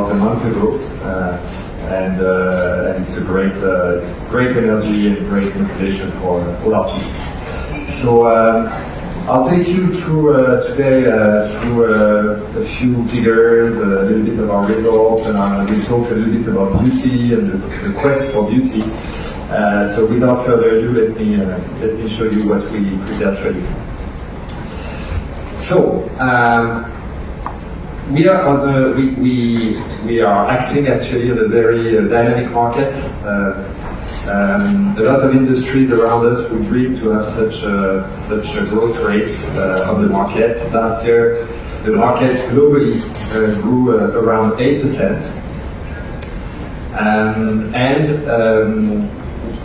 a month ago, and it's a great energy and great motivation for all our teams. So I'll take you through today through a few figures, a little bit of our results, and we'll talk a little bit about beauty and the quest for beauty. So without further ado, let me show you what we prepared for you. So we are acting actually in a very dynamic market. A lot of industries around us would dream to have such growth rates on the market. Last year, the market globally grew around 8%, and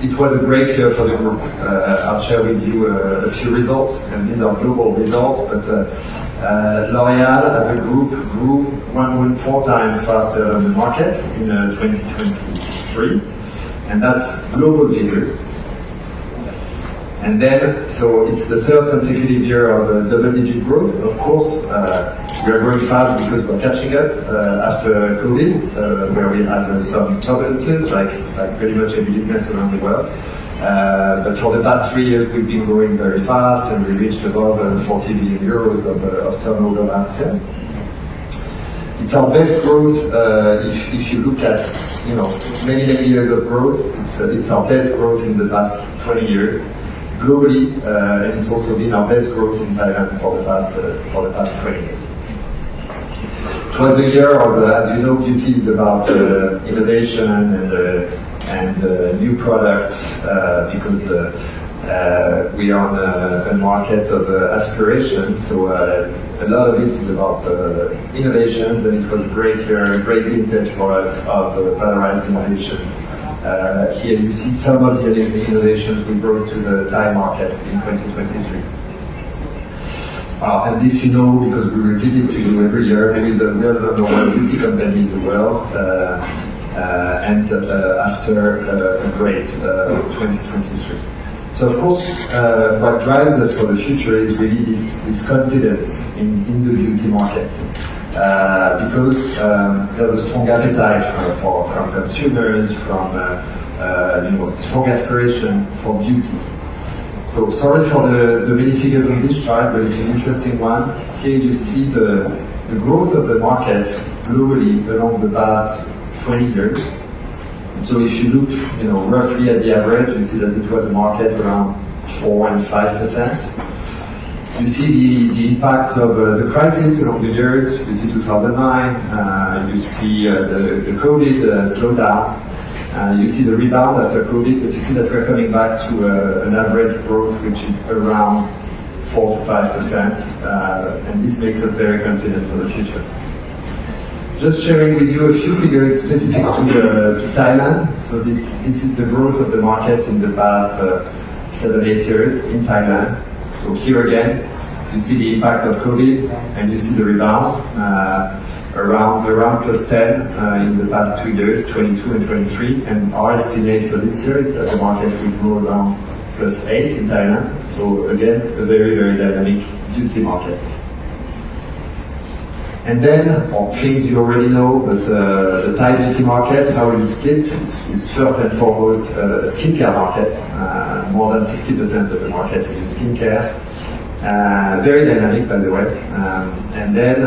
it was a great year for the group. I'll share with you a few results, and these are global results, but L'Oréal as a group grew 1.4 times faster than the market in 2023, and that's global figures. And then, so it's the third consecutive year of double-digit growth. Of course, we are growing fast because we're catching up after COVID, where we had some turbulences, like pretty much every business around the world. But for the past 3 years, we've been growing very fast, and we reached above 40 billion euros of turnover last year. It's our best growth. If you look at many years of growth, it's our best growth in the past 20 years. Globally, and it's also been our best growth in Thailand for the past 20 years. It was a year of, as you know, beauty is about innovation and new products because we are on a market of aspiration. So a lot of it is about innovations, and it was a great year, a great vintage for us of valorized innovations. Here you see some of the innovations we brought to the Thai market in 2023. And this you know because we repeat it to you every year. We're the number one beauty company in the world, and after a great 2023. So of course, what drives us for the future is really this confidence in the beauty market. Because there's a strong appetite from consumers, from strong aspiration for beauty. So sorry for the many figures on this chart, but it's an interesting one. Here you see the growth of the market globally along the past 20 years. And so if you look, roughly at the average, you see that it was a market around 4 and 5%. You see the impacts of the crisis along the years. You see 2009, you see the COVID slowdown, you see the rebound after COVID, but you see that we're coming back to an average growth which is around 4 to 5%, and this makes us very confident for the future. Just sharing with you a few figures specific to Thailand. So this is the growth of the market in the past 7-8 years in Thailand. So here again, you see the impact of COVID, and you see the rebound around plus 10 in the past 2 years, 22 and 23. And our estimate for this year is that the market will grow around plus 8 in Thailand. So again, a very dynamic beauty market. And then, things you already know, but the Thai beauty market, how is it split? It's first and foremost a skincare market. More than 60% of the market is in skincare. Very dynamic, by the way. And then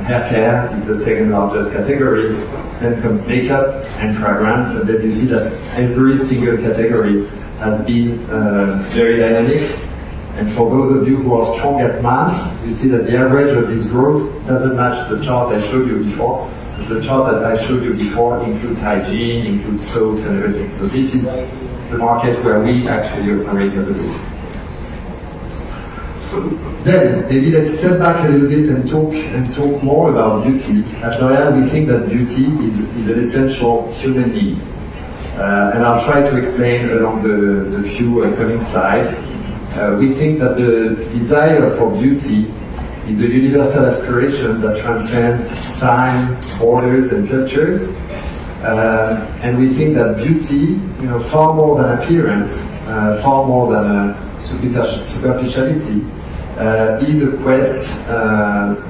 hair care is the second largest category. Then comes makeup and fragrance. And then you see that every single category has been very dynamic. And for those of you who are strong at math, you see that the average of this growth doesn't match the chart I showed you before. Because the chart that I showed you before includes hygiene, includes soaps and everything. So this is the market where we actually operate as a group. Then, maybe let's step back a little bit and talk more about beauty. At L'Oréal, we think that beauty is an essential human need. And I'll try to explain along the few coming slides. We think that the desire for beauty is a universal aspiration that transcends time, borders, and cultures. And we think that beauty, far more than appearance, far more than superficiality, is a quest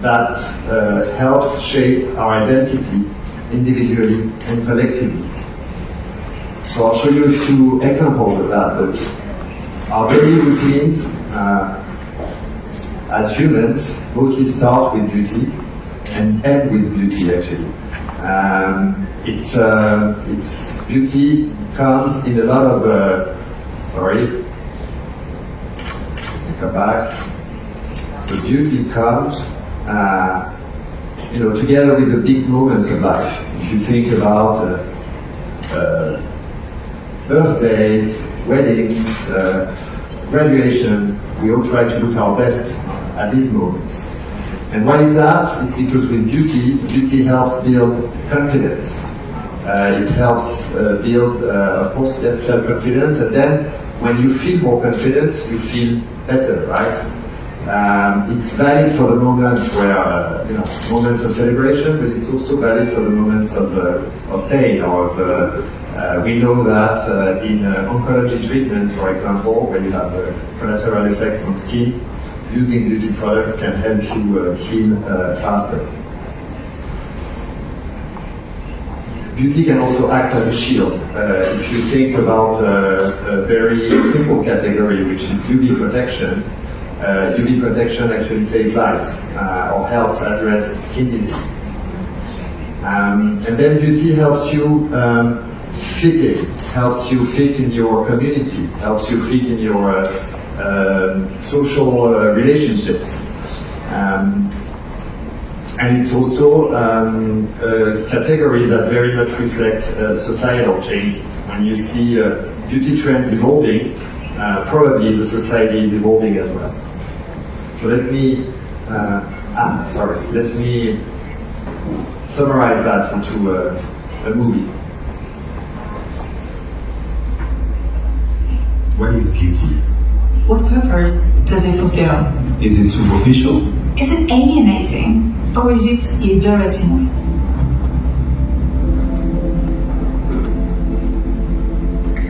that helps shape our identity individually and collectively. So I'll show you a few examples of that, but our daily routines as humans mostly start with beauty and end with beauty actually. It's beauty comes in a lot of come back. So beauty comes together with the big moments of life. If you think about birthdays, weddings, graduation, we all try to look our best at these moments. And why is that? It's because with beauty helps build confidence. It helps build, of course, yes, self-confidence, and then when you feel more confident, you feel better, right? It's valid for the moments where, moments of celebration, but it's also valid for the moments of pain or we know that in oncology treatments, for example, when you have collateral effects on skin, using beauty products can help you heal faster. Beauty can also act as a shield. If you think about a very simple category, which is UV protection, UV protection actually saves lives or helps address skin diseases. And then beauty helps you helps you fit in your community, helps you fit in your social relationships. And it's also a category that very much reflects societal changes. When you see beauty trends evolving, probably the society is evolving as well. So let me summarize that into a movie. What is beauty? What purpose does it fulfill? Is it superficial? Is it alienating or is it liberating?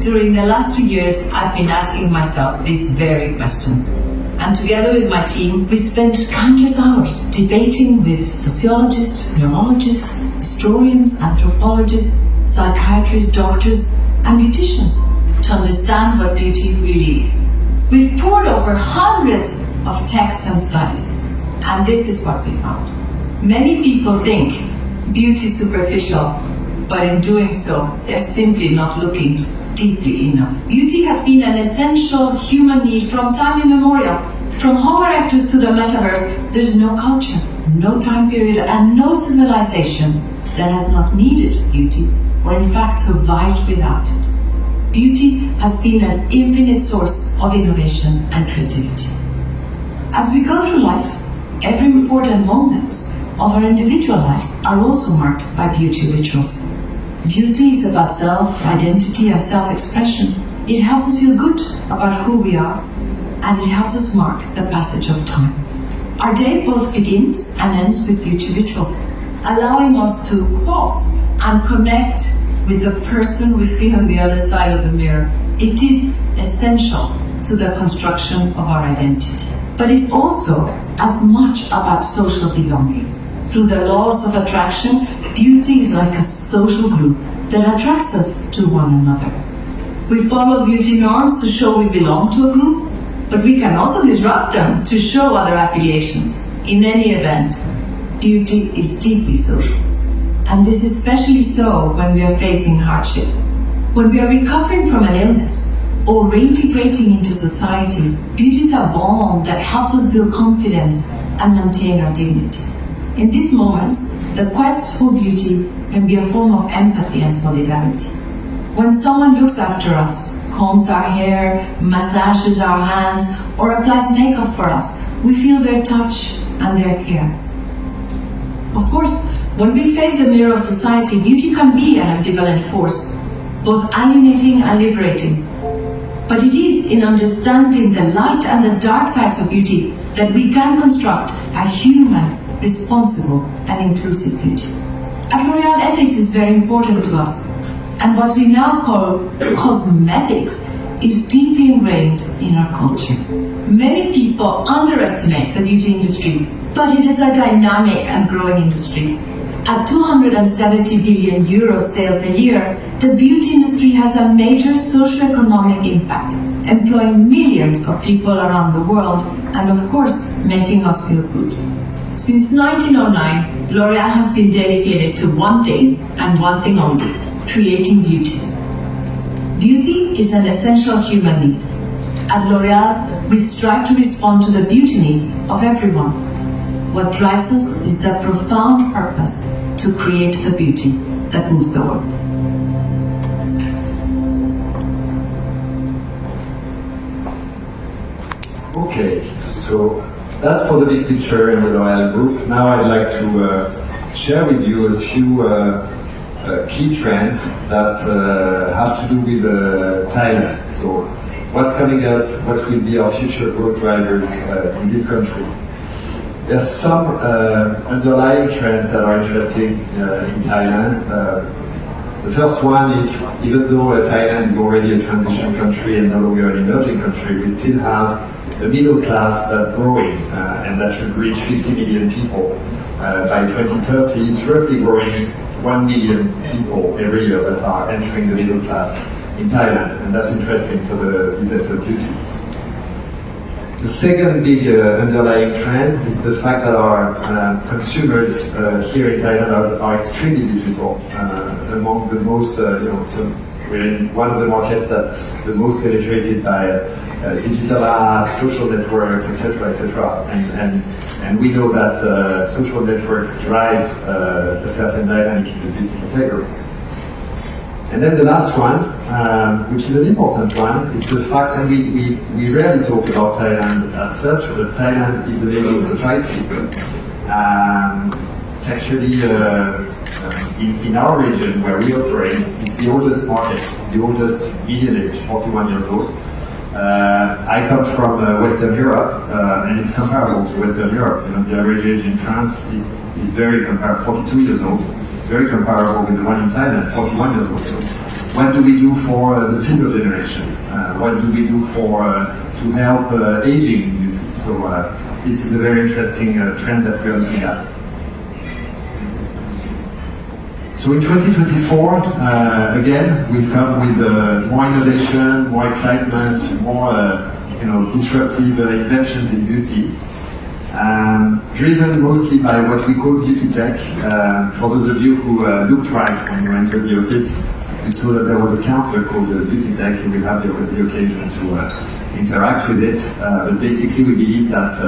During the last 2 years, I've been asking myself these very questions. And together with my team, we spent countless hours debating with sociologists, neurologists, historians, anthropologists, psychiatrists, doctors, and beauticians to understand what beauty really is. We've pored over hundreds of texts and studies, and this is what we found. Many people think beauty is superficial, but in doing so, they're simply not looking deeply enough. Beauty has been an essential human need from time immemorial. From Homo erectus to the metaverse, there's no culture, no time period, and no civilization that has not needed beauty, or in fact survived without it. Beauty has been an infinite source of innovation and creativity. As we go through life, every important moments of our individual lives are also marked by beauty rituals. Beauty is about self-identity and self-expression. It helps us feel good about who we are, and it helps us mark the passage of time. Our day both begins and ends with beauty rituals, allowing us to pause and connect with the person we see on the other side of the mirror. It is essential to the construction of our identity. But it's also as much about social belonging. Through the laws of attraction, beauty is like a social glue that attracts us to one another. We follow beauty norms to show we belong to a group, but we can also disrupt them to show other affiliations. In any event, beauty is deeply social. And this is especially so when we are facing hardship. When we are recovering from an illness or reintegrating into society, beauty is a balm that helps us build confidence and maintain our dignity. In these moments, the quest for beauty can be a form of empathy and solidarity. When someone looks after us, combs our hair, massages our hands, or applies makeup for us, we feel their touch and their care. Of course, when we face the mirror of society, beauty can be an ambivalent force, both alienating and liberating. But it is in understanding the light and the dark sides of beauty that we can construct a human, responsible, and inclusive beauty. At L'Oréal, ethics is very important to us, and what we now call cosmetics is deeply ingrained in our culture. Many people underestimate the beauty industry, but it is a dynamic and growing industry. At 270 billion euros sales a year, the beauty industry has a major socio-economic impact, employing millions of people around the world and, of course, making us feel good. Since 1909, L'Oréal has been dedicated to one thing and one thing only: creating beauty. Beauty is an essential human need. At L'Oréal, we strive to respond to the beauty needs of everyone. What drives us is the profound purpose to create the beauty that moves the world. Okay, so that's for the big picture in the L'Oréal Group. Now I'd like to share with you a few key trends that have to do with Thailand. So what's coming up, what will be our future growth drivers in this country. There's some underlying trends that are interesting in Thailand. The first one is, even though Thailand is already a transition country and no longer an emerging country, we still have a middle class that's growing and that should reach 50 million people by 2030. It's roughly growing 1 million people every year that are entering the middle class in Thailand, and that's interesting for the business of beauty. The second big underlying trend is the fact that our consumers here in Thailand are extremely digital. Among the most, so we're in one of the markets that's the most penetrated by digital apps, social networks, etc., etc. And we know that social networks drive a certain dynamic in the beauty category. And then the last one, which is an important one, is the fact, and we rarely talk about Thailand as such, but Thailand is an aging society. It's actually, in our region where we operate, it's the oldest market, the oldest median age, 41 years old. I come from Western Europe, and it's comparable to Western Europe. The average age in France is very comparable, 42 years old. Very comparable with the one in Thailand, 41 years old. So what do we do for the silver generation? What do we do to help aging beauty? So this is a very interesting trend that we're looking at. So in 2024, again, we'll come with more innovation, more excitement, more disruptive inventions in beauty. Driven mostly by what we call beauty tech. For those of you who looked right when you entered the office, you saw that there was a counter called beauty tech. You will have the occasion to interact with it. But basically, we believe that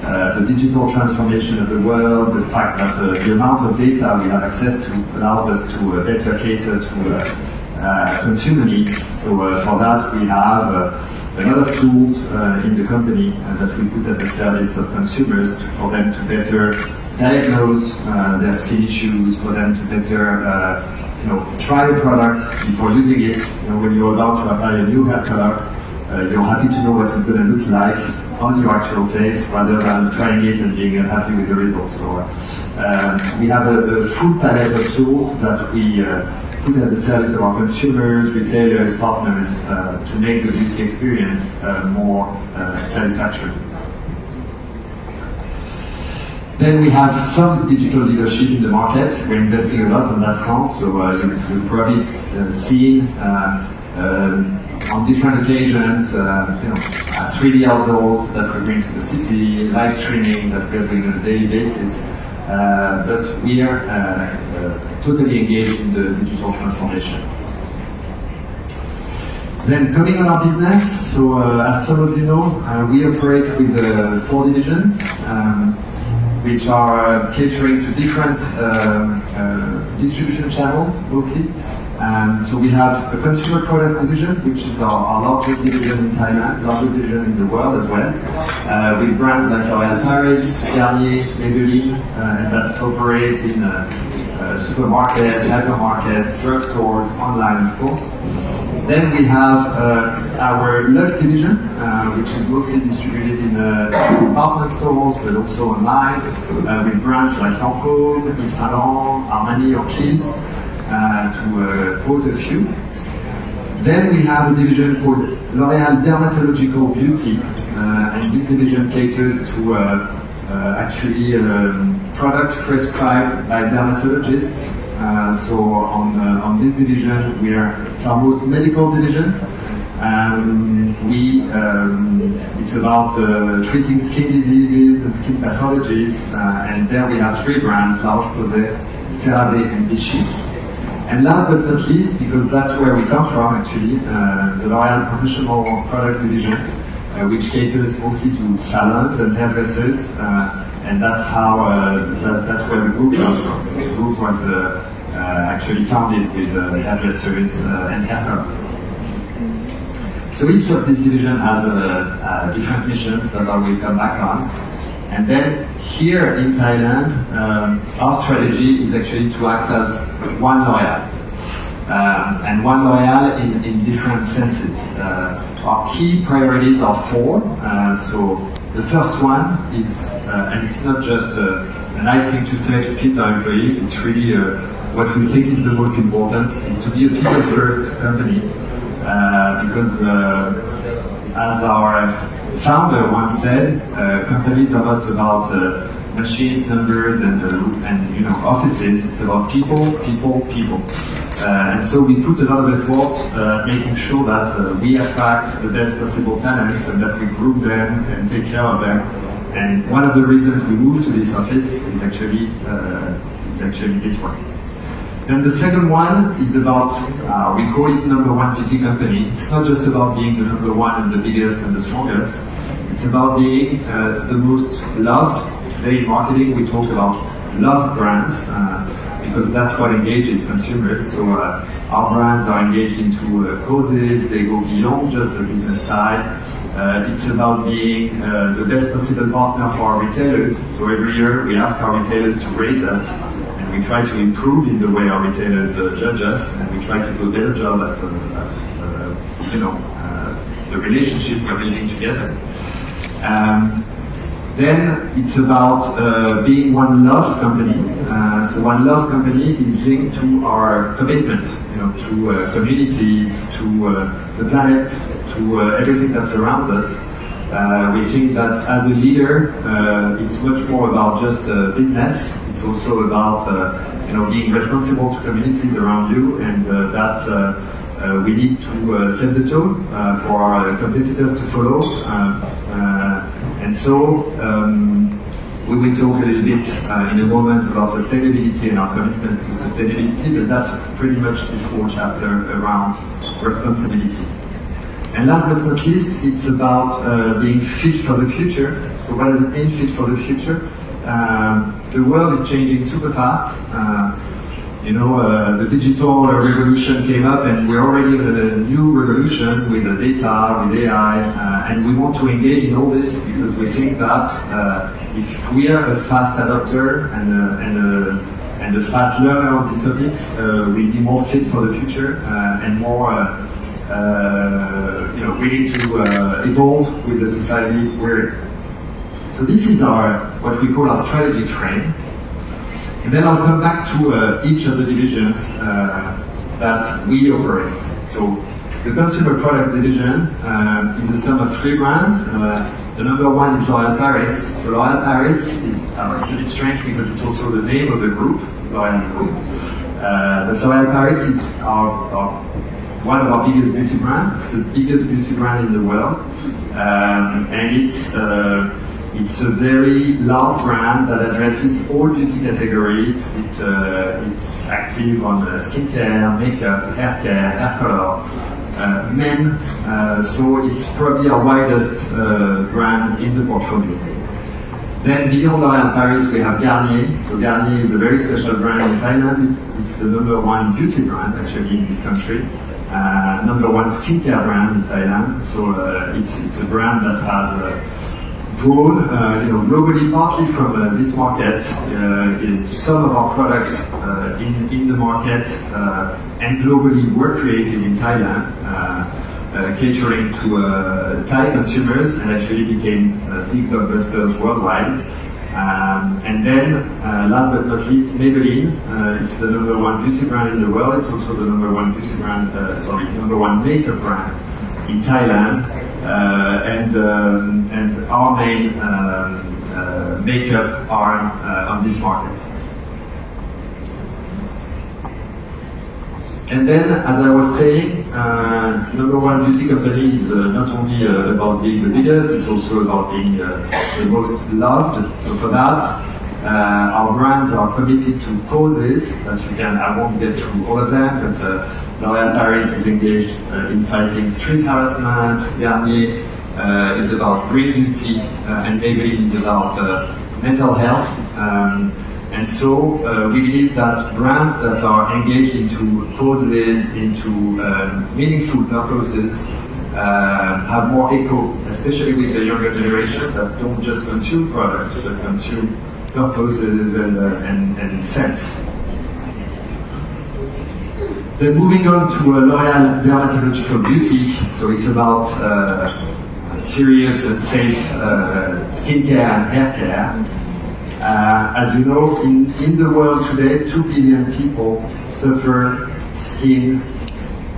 the digital transformation of the world, the fact that the amount of data we have access to allows us to better cater to consumer needs. So for that, we have a lot of tools in the company that we put at the service of consumers for them to better diagnose their skin issues, for them to better try a product before using it. When you're about to apply a new hair color, you're happy to know what it's going to look like on your actual face rather than trying it and being unhappy with the results. So we have a full palette of tools that we put at the service of our consumers, retailers, partners to make the beauty experience more satisfactory. Then we have some digital leadership in the market. We're investing a lot on that front. So you've probably seen on different occasions, 3D outdoors that we bring to the city, live streaming that we're doing on a daily basis. But we are totally engaged in the digital transformation. Then coming on our business, so as some of you know, we operate with 4 divisions, which are catering to different distribution channels mostly. So we have a consumer products division, which is our largest division in Thailand, largest division in the world as well, with brands like L'Oréal Paris, Garnier, Maybelline, and that operate in supermarkets, hypermarkets, drugstores, online of course. Then we have our Luxe division, which is mostly distributed in department stores, but also online, with brands like Lancôme, Yves Saint Laurent, Armani or Kiehl's, to quote a few. Then we have a division called L'Oréal Dermatological Beauty, and this division caters to actually products prescribed by dermatologists. So on this division, it's our most medical division. It's about treating skin diseases and skin pathologies, and there we have three brands: La Roche-Posay, CeraVe, and Vichy. And last but not least, because that's where we come from actually, the L'Oréal Professional Products Division, which caters mostly to salons and hairdressers, and that's where the group comes from. The group was actually founded with hairdressers and hair color. So each of these divisions has different missions that I will come back on. And then here in Thailand, our strategy is actually to act as one L'Oréal. And one L'Oréal in different senses. Our key priorities are four. So the first one is, and it's not just a nice thing to say to kids or employees, it's really what we think is the most important, is to be a people-first company. Because as our founder once said, companies are not about machines, numbers, and offices. It's about people. And so we put a lot of effort making sure that we attract the best possible talents and that we group them and take care of them. And one of the reasons we moved to this office is actually this one. Then the second one is about, we call it number one beauty company. It's not just about being the number one and the biggest and the strongest. It's about being the most loved. Today in marketing we talk about loved brands because that's what engages consumers. So our brands are engaged into causes, they go beyond just the business side. It's about being the best possible partner for our retailers. So every year we ask our retailers to rate us. We try to improve in the way our retailers judge us, and we try to do a better job at the relationship we're building together. Then it's about being one loved company. So one loved company is linked to our commitment, to communities, to the planet, to everything that surrounds us. We think that as a leader, it's much more about just business. It's also about being responsible to communities around you, and that we need to set the tone for our competitors to follow. And so we will talk a little bit in a moment about sustainability and our commitments to sustainability, but that's pretty much this whole chapter around responsibility. And last but not least, it's about being fit for the future. So what does it mean, fit for the future? The world is changing super fast. The digital revolution came up and we're already in a new revolution with the data, with AI, and we want to engage in all this because we think that if we are a fast adopter and a fast learner on these topics, we'll be more fit for the future and more willing to evolve with the society we're in. So this is what we call our strategic frame. And then I'll come back to each of the divisions that we operate. So the Consumer Products Division is a sum of three brands. The number one is L'Oréal Paris. So L'Oréal Paris is it's a bit strange because it's also the name of the group, L'Oréal Group. But L'Oréal Paris is one of our biggest beauty brands. It's the biggest beauty brand in the world, and it's a very large brand that addresses all beauty categories. It's active on skincare, makeup, hair care, hair color, men. So it's probably our widest brand in the portfolio. Then beyond L'Oréal Paris, we have Garnier. So Garnier is a very special brand in Thailand. It's the number one beauty brand actually in this country. Number one skincare brand in Thailand. So it's a brand that has grown, globally, partly from this market. Some of our products in the market and globally were created in Thailand, catering to Thai consumers, and actually became big blockbusters worldwide. And then, last but not least, Maybelline. It's the number one beauty brand in the world. It's also the number one number one makeup brand in Thailand. And our main makeup arm on this market. And then, as I was saying, number one beauty company is not only about being the biggest, it's also about being the most loved. So for that, our brands are committed to causes that I won't get through all of them, but L'Oréal Paris is engaged in fighting street harassment, Garnier is about green beauty, and Maybelline is about mental health. And so we believe that brands that are engaged into causes, into meaningful purposes, have more echo, especially with the younger generation that don't just consume products, but consume purposes and sense. Then moving on to L'Oréal Dermatological Beauty, so it's about serious and safe skincare and hair care. As you know, in the world today, 2 billion people suffer skin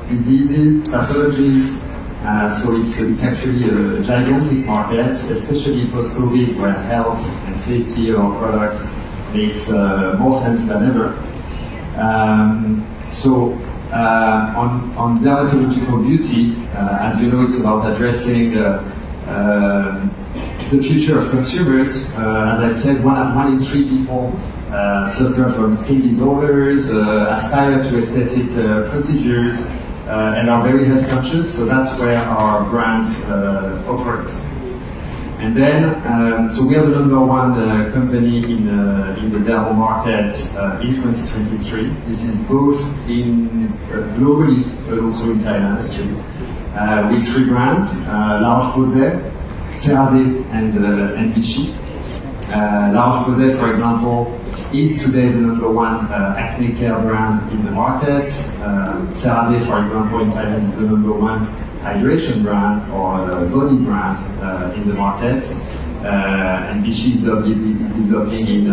diseases, pathologies. So it's actually a gigantic market, especially post-COVID, where health and safety of our products makes more sense than ever. On dermatological beauty, as you know, it's about addressing the future of consumers. As I said, one in 3 people suffer from skin disorders, aspire to aesthetic procedures, and are very health conscious. So that's where our brands operate. And then, so we are the number one company in the dermo market in 2023. This is both in globally, but also in Thailand actually, with 3 brands: La Roche-Posay, CeraVe, and Vichy. La Roche-Posay, for example, is today the number one acne care brand in the market. CeraVe, for example, in Thailand is the number one hydration brand or body brand in the market. And Vichy is developing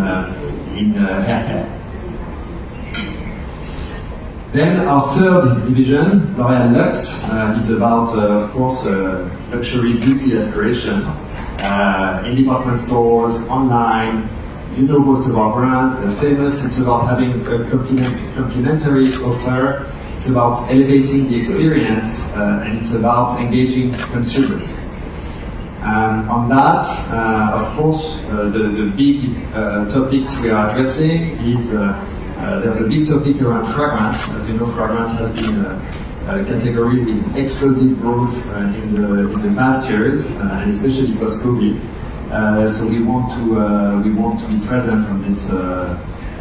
in hair care. Then our third division, L'Oréal Luxe, is about, of course, luxury beauty aspiration. In department stores, online, you know most of our brands, they're famous. It's about having a complementary offer. It's about elevating the experience, and it's about engaging consumers. On that, of course, the big topics we are addressing is there's a big topic around fragrance. As you know, fragrance has been a category with explosive growth in the past years, and especially post-COVID. So we want to be present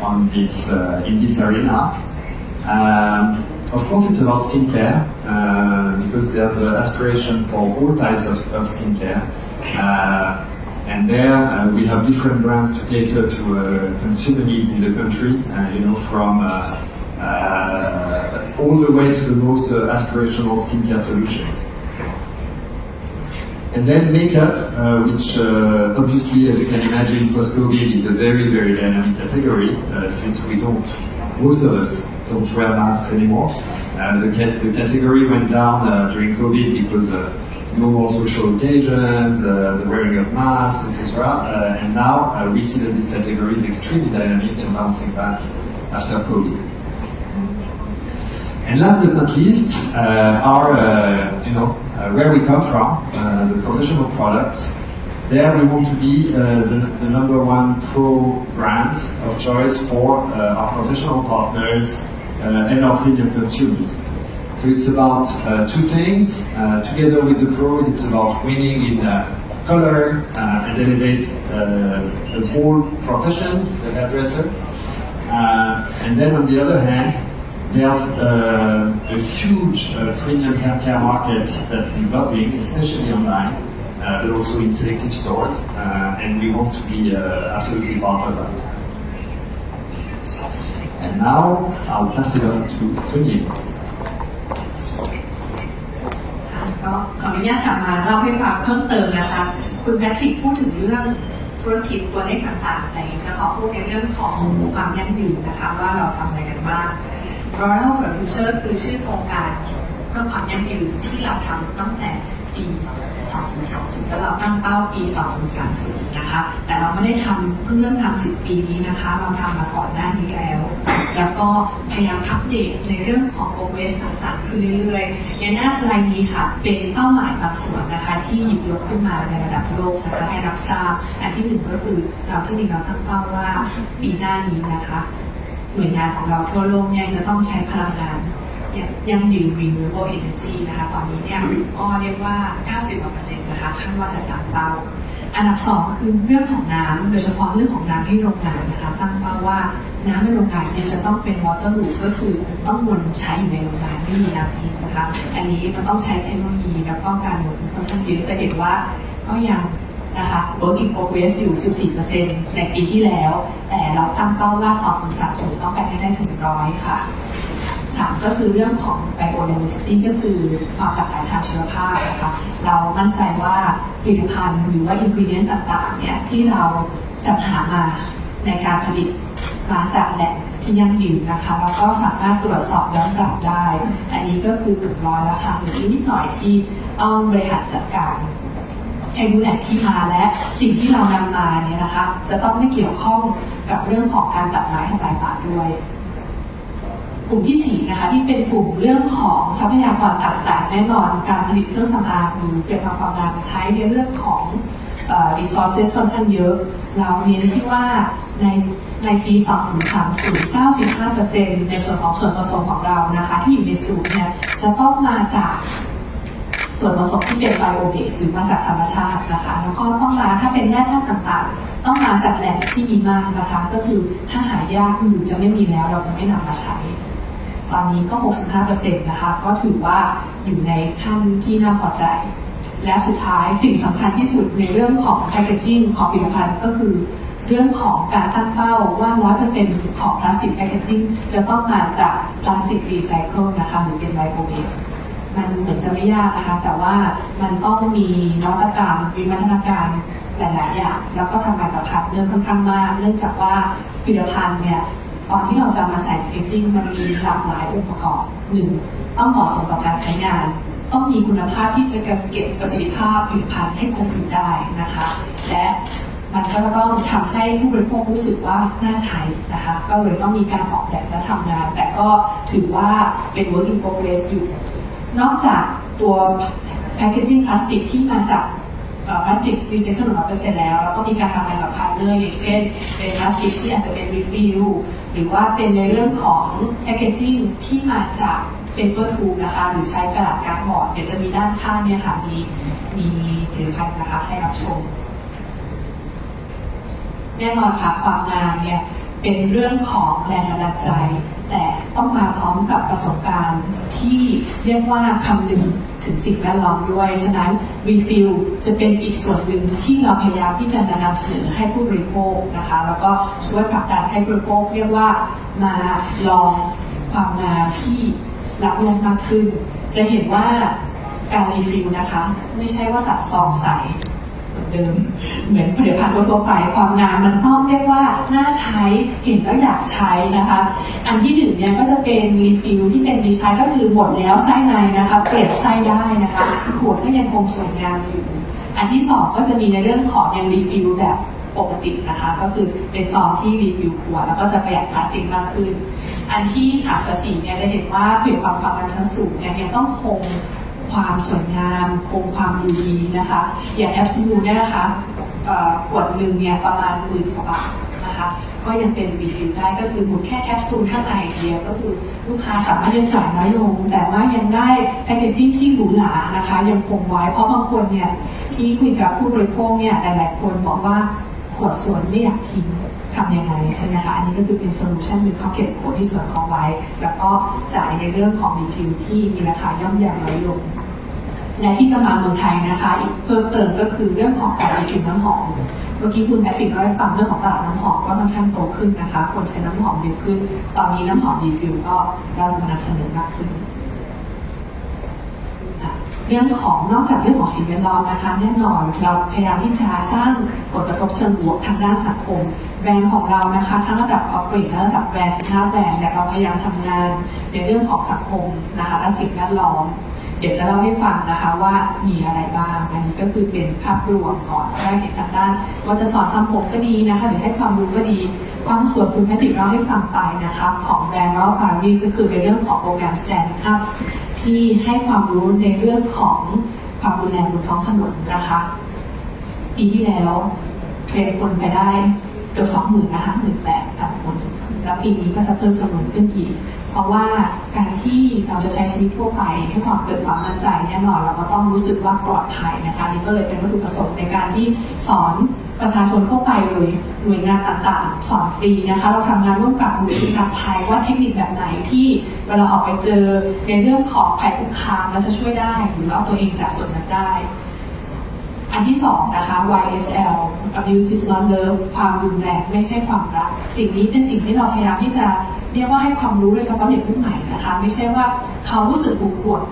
on this in this arena. Of course, it's about skincare because there's an aspiration for all types of skincare. And there we have different brands to cater to consumer needs in the country, from all the way to the most aspirational skincare solutions. And then makeup, which obviously, as you can imagine, post-COVID is a very, very dynamic category since most of us don't wear masks anymore. The category went down during COVID because no more social occasions, the wearing of masks, etc. And now we see that this category is extremely dynamic and bouncing back after COVID. And last but not least, where we come from, the professional products. There we want to be the number one pro brands of choice for our professional partners and our premium consumers. So it's about 2 things. Together with the pros, it's about winning in color and elevate the whole profession, the hairdresser. And then on the other hand, there's a huge premium hair care market that's developing, especially online, but also in selective stores, and we want to be absolutely part of that. And now I'll pass it on to Funyi. ก็ขออนุญาตกลับมาเล่าให้ฟังเพิ่มเติมนะคะคุณแพทริกพูดถึงเรื่องธุรกิจตัวเลขต่างๆแต่จะขอพูดในเรื่องของความยั่งยืนนะคะว่าเราทำอะไรกันบ้าง Royal for Future คือชื่อโครงการเพื่อความยั่งยืนที่เราทำตั้งแต่ ปี 2020 แล้วเราตั้งเป้าปี 2030 นะคะแต่เราไม่ได้เพิ่งเริ่มทำ10 ปีนี้นะคะเราทำมาก่อนหน้านี้แล้วก็พยายามอัปเดตในเรื่องของ progress ต่างๆขึ้นเรื่อยๆในหน้าสไลด์นี้ค่ะเป็นเป้าหมายบางส่วนนะคะที่หยิบยกขึ้นมาในระดับโลกนะคะให้รับทราบอันที่หนึ่งก็คือเราตั้งเป้าว่าปีหน้านี้นะคะหน่วยงานของเราทั่วโลกเนี่ยจะต้องใช้พลังงานยั่งยืน renewable energy นะคะตอนนี้เนี่ยก็เรียกว่า 90% นะคะคาดว่าจะตามเป้าอันดับ2คือเรื่องของน้ำโดยเฉพาะเรื่องของน้ำที่โรงงานนะคะตั้งเป้าว่าน้ำในโรงงานเนี่ยจะต้องเป็น water loop ก็คือต้องวนใช้อยู่ในโรงงานไม่มีน้ำทิ้งนะคะอันนี้มันต้องใช้เทคโนโลยีแล้วก็การวนค่อนข้างเยอะจะเห็นว่าก็ยังนะคะ work in progress อยู่ 14% ในปีที่แล้วแต่เราตั้งเป้าว่า 2030 ต้องไปให้ได้ถึง 100 ค่ะ3ก็คือเรื่องของ biodiversity ก็คือความหลากหลายทางชีวภาพนะคะเรามั่นใจว่าผลิตภัณฑ์หรือว่า ingredient ต่างๆเนี่ยที่เราจัดหามาในการผลิตมาจากแหล่งที่ยั่งยืนนะคะแล้วก็สามารถตรวจสอบย้อนกลับได้อันนี้ก็คือเกือบ100แล้วค่ะหรือนิดหน่อยที่ต้องบริหารจัดการให้รู้แหล่งที่มาและสิ่งที่เรานำมาเนี่ยนะคะจะต้องไม่เกี่ยวข้องกับเรื่องของการตัดไม้ทำลายป่าด้วยกลุ่มที่4นะคะที่เป็นกลุ่มเรื่องของทรัพยากรต่างๆแน่นอนการผลิตเครื่องสำอางหรือเปลี่ยนความงามใช้ในเรื่องของresources ค่อนข้างเยอะเราเน้นที่ว่าในปี 2030 95% ในส่วนของส่วนผสมของเรานะคะที่อยู่ในสูตรเนี่ยจะต้องมาจากส่วนผสมที่เป็น bio base หรือมาจากธรรมชาตินะคะแล้วก็ต้องมาถ้าเป็นแร่ธาตุต่างๆต้องมาจากแหล่งที่มีมากนะคะก็คือถ้าหายากหรือจะไม่มีแล้วเราจะไม่นำมาใช้ตอนนี้ก็ 65% นะคะก็ถือว่าอยู่ในขั้นที่น่าพอใจและสุดท้ายสิ่งสำคัญที่สุดในเรื่องของ packaging ของผลิตภัณฑ์ก็คือเรื่องของการตั้งเป้าว่า 100% ของพลาสติก packaging จะต้องมาจากพลาสติกรีไซเคิลนะคะหรือเป็น bio base มันเหมือนจะไม่ยากนะคะแต่ว่ามันต้องมีนวัตกรรมวิวัฒนาการหลายๆอย่างแล้วก็ทำงานกับพาร์ทเนอร์ค่อนข้างมากเนื่องจากว่าผลิตภัณฑ์เนี่ยตอนที่เราจะมาใส่แพคเกจจิ้งมันมีหลากหลายองค์ประกอบ1ต้องเหมาะสมกับการใช้งานต้องมีคุณภาพที่จะเก็บประสิทธิภาพผลิตภัณฑ์ให้คงอยู่ได้นะคะและมันก็ต้องทำให้ผู้บริโภครู้สึกว่าน่าใช้นะคะก็เลยต้องมีการออกแบบและทำงานแต่ก็ถือว่าเป็น work in progress อยู่นอกจากตัวแพคเกจจิ้งพลาสติกที่มาจากพลาสติกรีไซเคิล 100% แล้วก็มีการทำงานกับพาร์ทเนอร์อย่างเช่นเป็นพลาสติกที่อาจจะเป็นรีฟิลหรือว่าเป็นในเรื่องของแพคเกจจิ้งที่มาจากเป็นตัวทูนะคะหรือใช้กระดาษการ์ดบอร์ดเดี๋ยวจะมีด้านข้างเนี่ยค่ะมีผลิตภัณฑ์นะคะให้รับชมแน่นอนค่ะความงามเนี่ยเป็นเรื่องของแรงบันดาลใจแต่ต้องมาพร้อมกับประสบการณ์ที่เรียกว่าคำนึงถึงสิ่งแวดล้อมด้วยฉะนั้นรีฟิลจะเป็นอีกส่วนหนึ่งที่เราพยายามที่จะนำเสนอให้ผู้บริโภคนะคะแล้วก็ช่วยผลักดันให้ผู้บริโภคเรียกว่ามาลองความงามที่รักโลกมากขึ้นจะเห็นว่าการรีฟิลนะคะไม่ใช่ว่าตัดซองใสเดิมเหมือนผลิตภัณฑ์ทั่วไปความงามมันต้องเรียกว่าน่าใช้เห็นแล้วอยากใช้นะคะอันที่1เนี่ยก็จะเป็นรีฟิลที่เป็นรีไซเคิลก็คือหมดแล้วไส้ในนะคะเปลี่ยนไส้ได้นะคะขวดก็ยังคงสวยงามอยู่อันที่2ก็จะมีในเรื่องของยังรีฟิลแบบปกตินะคะก็คือเป็นซองที่รีฟิลขวดแล้วก็จะประหยัดพลาสติกมากขึ้นอันที่3กับ4เนี่ยจะเห็นว่าผลิตภัณฑ์ความงามชั้นสูงเนี่ยยังต้องคงความสวยงามคงความดูดีนะคะอย่างแอปซูเนี่ยนะคะขวดหนึ่งเนี่ยประมาณ10,000 กว่าบาทนะคะก็ยังเป็นรีฟิลได้ก็คือหมดแค่แคปซูลข้างในเดียวก็คือลูกค้าสามารถยังจ่ายน้อยลงแต่ว่ายังได้แพคเกจจิ้งที่หรูหรานะคะยังคงไว้เพราะบางคนเนี่ยที่คุยกับผู้บริโภคเนี่ยหลายๆคนบอกว่าขวดส่วนไม่อยากทิ้งทำยังไงใช่ไหมคะอันนี้ก็คือเป็นโซลูชันหนึ่งเขาเก็บขวดที่ส่วนของไว้แล้วก็จ่ายในเรื่องของรีฟิลที่มีราคาย่อมเยาน้อยลงและที่จะมาเมืองไทยนะคะอีกเพิ่มเติมก็คือเรื่องของการรีฟิลน้ำหอมเมื่อกี้คุณแพทริกก็ได้ฟังเรื่องของตลาดน้ำหอมก็ค่อนข้างโตขึ้นนะคะคนใช้น้ำหอมเยอะขึ้นตอนนี้น้ำหอมรีฟิลก็เราจะมานำเสนอมากขึ้นเรื่องของนอกจากเรื่องของสิ่งแวดล้อมนะคะแน่นอนเราพยายามที่จะสร้างผลกระทบเชิงบวกทางด้านสังคมแบรนด์ของเรานะคะทั้งระดับคอร์ปอเรทและระดับแบรนด์15 แบรนด์แต่เราพยายามทำงานในเรื่องของสังคมนะคะและสิ่งแวดล้อม เดี๋ยวจะเล่าให้ฟังนะคะว่ามีอะไรบ้างอันนี้ก็คือเป็นภาพรวมก่อนได้เห็นทางด้านว่าจะสอนทำผมก็ดีนะคะหรือให้ความรู้ก็ดีความส่วนคุณแพทริกเล่าให้ฟังไปนะคะของแบรนด์แล้วปารีสก็คือในเรื่องของโปรแกรม Stand Up ที่ให้ความรู้ในเรื่องของความรุนแรงบนท้องถนนนะคะปีที่แล้วเทรนคนไปได้เกือบ 20,000 นะคะ 18,000 คนแล้วปีนี้ก็จะเพิ่มจำนวนขึ้นอีกเพราะว่าการที่เราจะใช้ชีวิตทั่วไปให้ความเกิดความมั่นใจแน่นอนเราก็ต้องรู้สึกว่าปลอดภัยนะคะนี่ก็เลยเป็นวัตถุประสงค์ในการที่สอนประชาชนทั่วไปเลยหน่วยงานต่างๆสอนฟรีนะคะเราทำงานร่วมกับหน่วยงานไทยว่าเทคนิคแบบไหนที่เวลาออกไปเจอในเรื่องของภัยคุกคามแล้วจะช่วยได้หรือเอาตัวเองจากส่วนนั้นได้อันที่2นะคะ YSL Abuse is not love ความรุนแรงไม่ใช่ความรักสิ่งนี้เป็นสิ่งที่เราพยายามที่จะเรียกว่าให้ความรู้โดยเฉพาะเด็กรุ่นใหม่นะคะไม่ใช่ว่าเขารู้สึกผูกปวด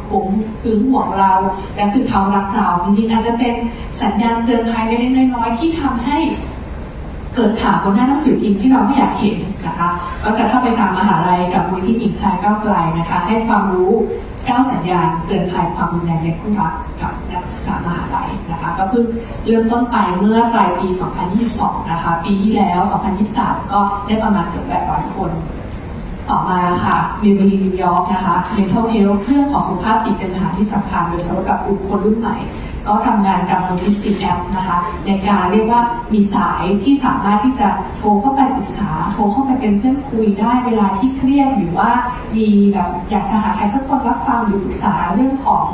หึงหวงเราและคือเขารักเราจริงๆอาจจะเป็นสัญญาณเตือนภัยเล็กๆน้อยๆที่ทำให้เกิดข่าวบนหน้าหนังสือพิมพ์ที่เราไม่อยากเห็นนะคะก็จะเข้าไปตามมหาลัยกับมูลนิธิหญิงชายก้าวไกลนะคะให้ความรู้9สัญญาณเตือนภัยความรุนแรงในคู่รักกับนักศึกษามหาลัยนะคะก็เพิ่งเริ่มต้นไปเมื่อปลายปี 2022 นะคะปีที่แล้ว 2023 ก็ได้ประมาณเกือบ800 คนต่อมาค่ะมิวเบอรีนิวยอร์กนะคะ mental health เรื่องของสุขภาพจิตเป็นปัญหาที่สำคัญโดยเฉพาะกับกลุ่มคนรุ่นใหม่ก็ทำงานกับ Logistic App นะคะในการเรียกว่ามีสายที่สามารถที่จะโทรเข้าไปปรึกษาโทรเข้าไปเป็นเพื่อนคุยได้เวลาที่เครียดหรือว่ามีแบบอยากจะหาใครสักคนรับฟังหรือปรึกษาเรื่องของ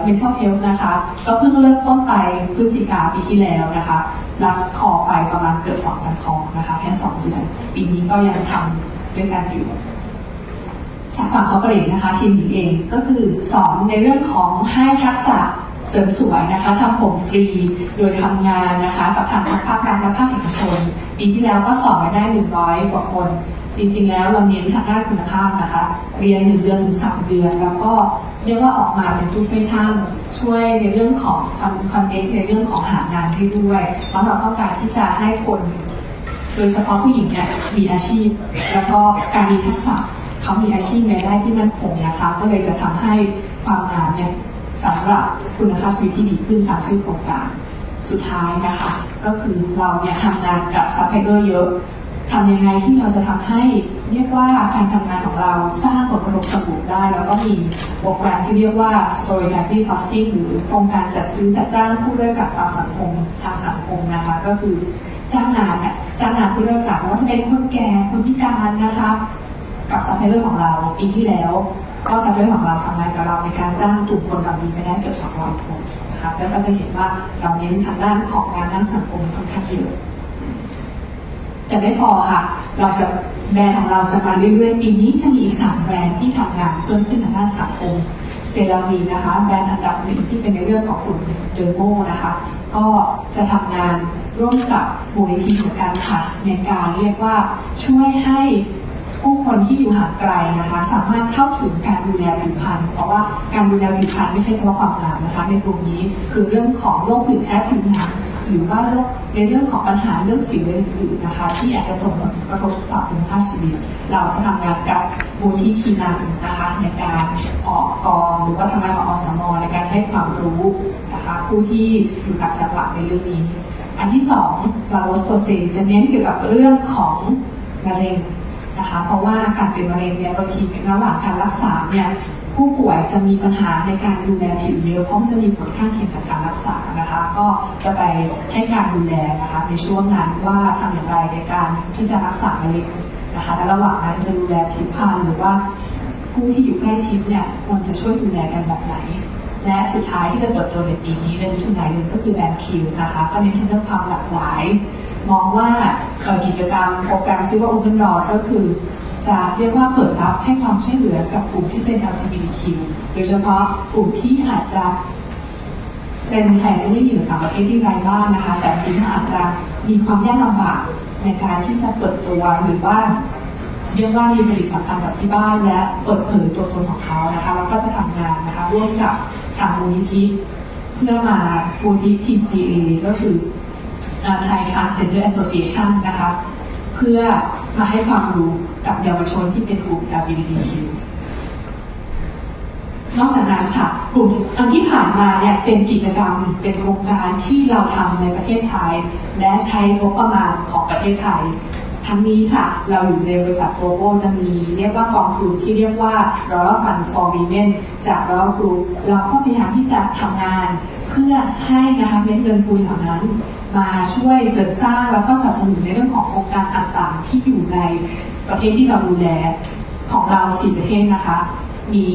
mental health นะคะก็เพิ่งเริ่มต้นไปพฤศจิกาปีที่แล้วนะคะรับคอไปประมาณเกือบ 2,000 คอนะคะแค่2 เดือนปีนี้ก็ยังทำด้วยกันอยู่จากฝั่งคอร์ปอเรทนะคะทีมหญิงเองก็คือสอนในเรื่องของให้ทักษะเสริมสวยนะคะทำผมฟรีโดยทำงานนะคะกับทางภาครัฐและภาคเอกชนปีที่แล้วก็สอนไปได้100 กว่าคนจริงๆแล้วเราเน้นทางด้านคุณภาพนะคะเรียน1 เดือนถึง 3 เดือนแล้วก็เรียกว่าออกมาเป็นผู้ช่วยช่างช่วยในเรื่องของคอนเนคในเรื่องของหางานให้ด้วยเพราะเราต้องการที่จะให้คนโดยเฉพาะผู้หญิงเนี่ยมีอาชีพแล้วก็การมีทักษะเขามีอาชีพรายได้ที่มั่นคงนะคะก็เลยจะทำให้ความงามเนี่ยสำหรับคุณภาพชีวิตที่ดีขึ้นตามชื่อโครงการสุดท้ายนะคะก็คือเราเนี่ยทำงานกับซัพพลายเออร์เยอะทำยังไงที่เราจะทำให้เรียกว่าการทำงานของเราสร้างผลกระทบสบู่ได้แล้วก็มีโปรแกรมที่เรียกว่า solidarity sourcing หรือโครงการจัดซื้อจัดจ้างผู้ด้วยกับความสังคมทางสังคมนะคะก็คือจ้างงานผู้ด้วยกับว่าจะเป็นคนแก่คนพิการนะคะกับซัพพลายเออร์ของเราปีที่แล้วก็ซัพพลายเออร์ของเราทำงานกับเราในการจ้างกลุ่มคนเหล่านี้ไปได้เกือบ200 คนนะคะก็จะเห็นว่าเราเน้นทางด้านของงานด้านสังคมค่อนข้างเยอะจะไม่พอค่ะเราจะแบรนด์ของเราจะมาเรื่อยๆปีนี้จะมีอีก3 แบรนด์ที่ทำงานจนขึ้นทางด้านสังคมเซรามีนะคะแบรนด์อันดับ1ที่เป็นในเรื่องของกลุ่มเดอร์โมนะคะก็จะทำงานร่วมกับมูลนิธิเหมือนกันค่ะในการเรียกว่าช่วยให้ผู้คนที่อยู่ห่างไกลนะคะสามารถเข้าถึงการดูแลผิวพรรณเพราะว่าการดูแลผิวพรรณไม่ใช่เฉพาะความงามนะคะในกลุ่มนี้คือเรื่องของโรคผื่นแพ้ผิวหนังหรือว่าโรคในเรื่องของปัญหาเรื่องสิวอื่นๆนะคะที่อาจจะส่งผลกระทบต่อคุณภาพชีวิตเราจะทำงานกับมูลที่ทีนันนะคะในการออกกองหรือว่าทำงานกับอสม.ในการให้ความรู้นะคะผู้ที่อยู่ต่างจังหวัดในเรื่องนี้อันที่2ลาโรสโปเซจะเน้นเกี่ยวกับเรื่องของมะเร็งนะคะเพราะว่าการเป็นมะเร็งเนี่ยบางทีระหว่างการรักษาเนี่ยผู้ป่วยจะมีปัญหาในการดูแลผิวเยอะเพราะมันจะมีผลข้างเคียงจากการรักษานะคะก็จะไปให้การดูแลนะคะในช่วงนั้นว่าทำอย่างไรในการที่จะรักษามะเร็งนะคะและระหว่างนั้นจะดูแลผิวพรรณหรือว่าผู้ที่อยู่ใกล้ชิดเนี่ยควรจะช่วยดูแลกันแบบไหนและสุดท้ายที่จะเปิดตัวในปีนี้ในมิถุนายนก็คือแบรนด์คิวส์นะคะก็เน้นเรื่องความหลากหลายมองว่ากิจกรรมโปรแกรมชื่อว่า Open Doors ก็คือจะเรียกว่าเปิดรับให้ความช่วยเหลือกับกลุ่มที่เป็น LGBTQ โดยเฉพาะกลุ่มที่อาจจะเป็นใครจะไม่อยู่ต่างประเทศที่ไร้บ้านนะคะแต่ที่อาจจะมีความยากลำบากในการที่จะเปิดตัวหรือว่าเรียกว่ามีปฏิสัมพันธ์กับที่บ้านและเปิดเผยตัวตนของเขานะคะแล้วก็จะทำงานนะคะร่วมกับทางมูลนิธิเพื่อมามูลนิธิ TGA ก็คือThai Transgender Association นะคะเพื่อมาให้ความรู้กับเยาวชนที่เป็นกลุ่ม LGBTQ นอกจากนั้นค่ะกลุ่มอันที่ผ่านมาเนี่ยเป็นกิจกรรมเป็นโครงการที่เราทำในประเทศไทยและใช้งบประมาณของประเทศไทยทั้งนี้ค่ะเราอยู่ในบริษัทโกลบอลจะมีเรียกว่ากองทุนที่เรียกว่า Royal Fund for Women จาก Royal Group เราก็พยายามที่จะทำงานเพื่อให้นะคะเม็ดเงินทุนเหล่านั้นมาช่วยเสริมสร้างแล้วก็สนับสนุนในเรื่องของโครงการต่างๆที่อยู่ในประเทศที่เราดูแลของเรา4ประเทศนะคะมี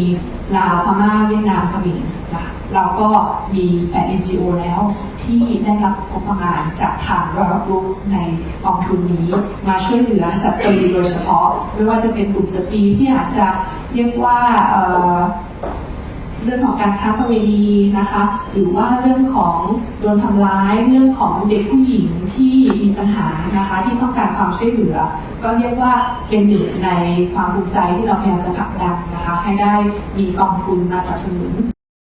ลาวพม่าเวียดนามเขมรนะคะเราก็มี8 NGO แล้วที่ได้รับงบประมาณจากทาง Royal Group ในกองทุนนี้มาช่วยเหลือสตรีโดยเฉพาะไม่ว่าจะเป็นกลุ่มสตรีที่อาจจะเรียกว่าเรื่องของการค้าประเวณีนะคะหรือว่าเรื่องของโดนทำร้ายเรื่องของเด็กผู้หญิงที่มีปัญหานะคะที่ต้องการความช่วยเหลือก็เรียกว่าเป็นหนึ่งในความภูมิใจที่เราพยายามจะผลักดันนะคะให้ได้มีกองทุนมาสนับสนุน